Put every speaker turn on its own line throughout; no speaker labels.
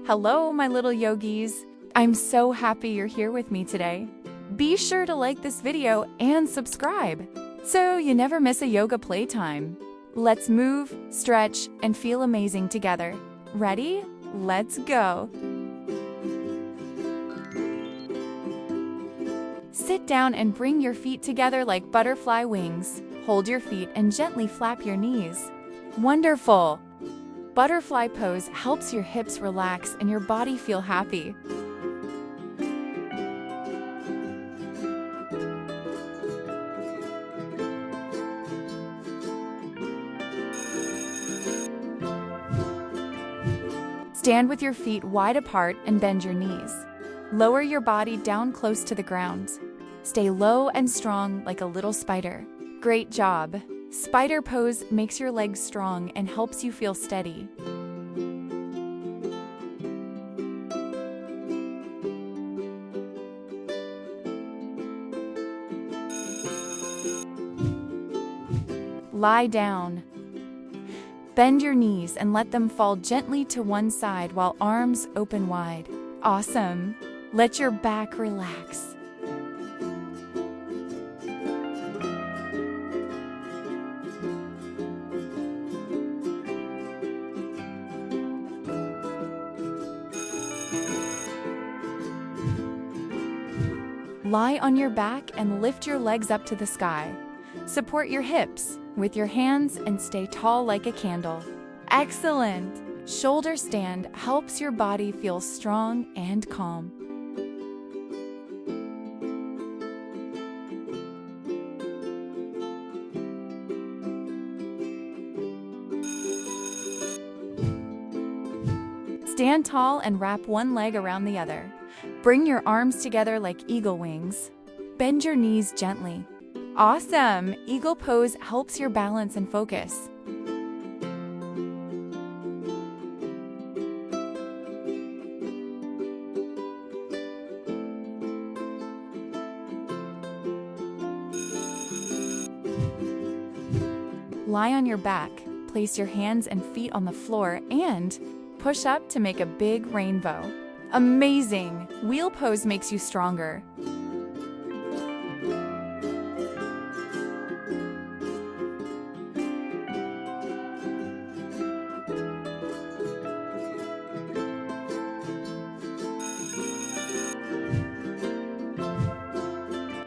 Hello, my little yogis. I'm so happy you're here with me today. Be sure to like this video and subscribe so you never miss a yoga playtime. Let's move, stretch, and feel amazing together. Ready? Let's go. Sit down and bring your feet together like butterfly wings. Hold your feet and gently flap your knees. Wonderful! Butterfly pose helps your hips relax and your body feel happy. Stand with your feet wide apart and bend your knees. Lower your body down close to the ground. Stay low and strong like a little spider. Great job! Spider pose makes your legs strong and helps you feel steady. Lie down. Bend your knees and let them fall gently to one side while arms open wide. Awesome! Let your back relax. Lie on your back and lift your legs up to the sky. Support your hips with your hands and stay tall like a candle. Excellent! Shoulder stand helps your body feel strong and calm. Stand tall and wrap one leg around the other. Bring your arms together like eagle wings. Bend your knees gently. Awesome! Eagle pose helps your balance and focus. Lie on your back, place your hands and feet on the floor, and push up to make a big rainbow. Amazing! Wheel pose makes you stronger.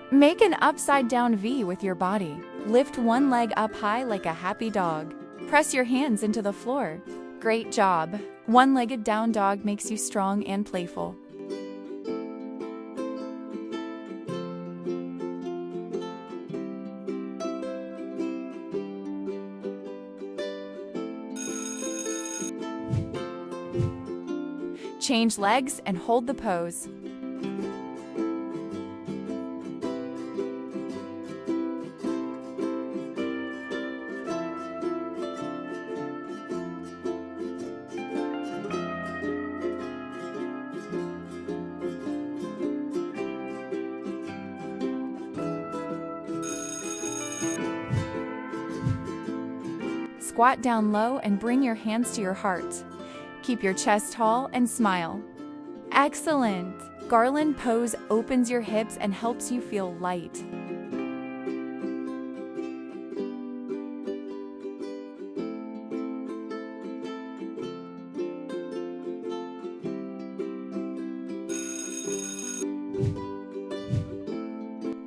Make an upside-down V with your body. Lift one leg up high like a happy dog. Press your hands into the floor. Great job! One-legged down dog makes you strong and playful. Change legs and hold the pose. Squat down low and bring your hands to your heart. Keep your chest tall and smile. Excellent! Garland pose opens your hips and helps you feel light.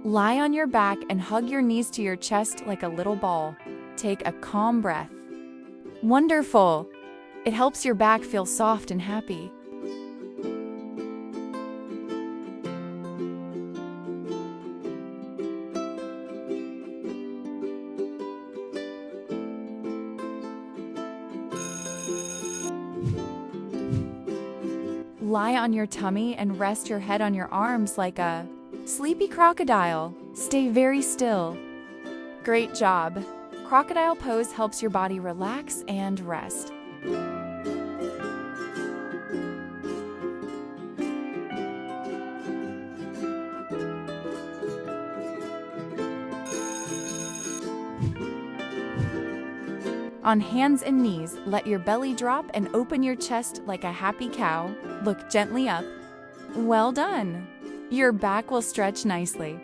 Lie on your back and hug your knees to your chest like a little ball. Take a calm breath. Wonderful! It helps your back feel soft and happy. Lie on your tummy and rest your head on your arms like a sleepy crocodile. Stay very still. Great job! Crocodile pose helps your body relax and rest. On hands and knees, let your belly drop and open your chest like a happy cow. Look gently up. Well done! Your back will stretch nicely.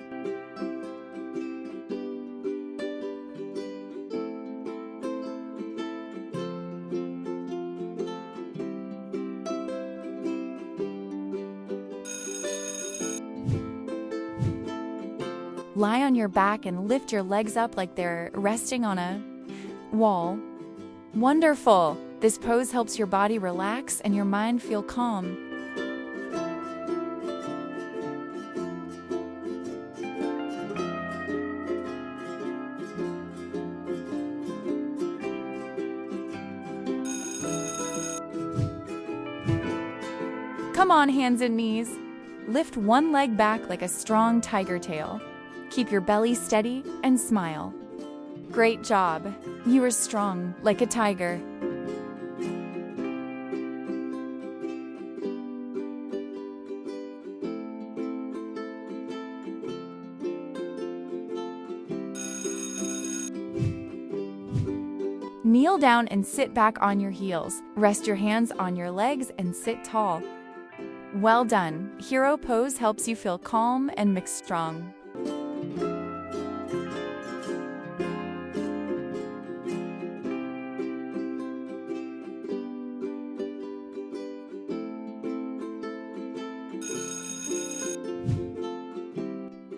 Lie on your back and lift your legs up like they're resting on a wall. Wonderful! This pose helps your body relax and your mind feel calm. Come on, hands and knees. Lift one leg back like a strong tiger tail. Keep your belly steady and smile. Great job. You are strong like a tiger. Kneel down and sit back on your heels. Rest your hands on your legs and sit tall. Well done. Hero pose helps you feel calm and mix strong.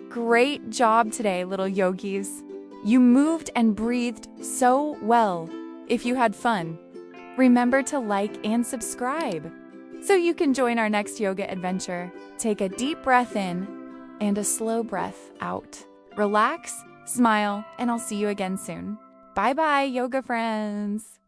Great job today, little yogis. You moved and breathed so well. If you had fun, remember to like and subscribe so you can join our next yoga adventure. Take a deep breath in and a slow breath out. Relax, smile, and I'll see you again soon. Bye-bye, yoga friends.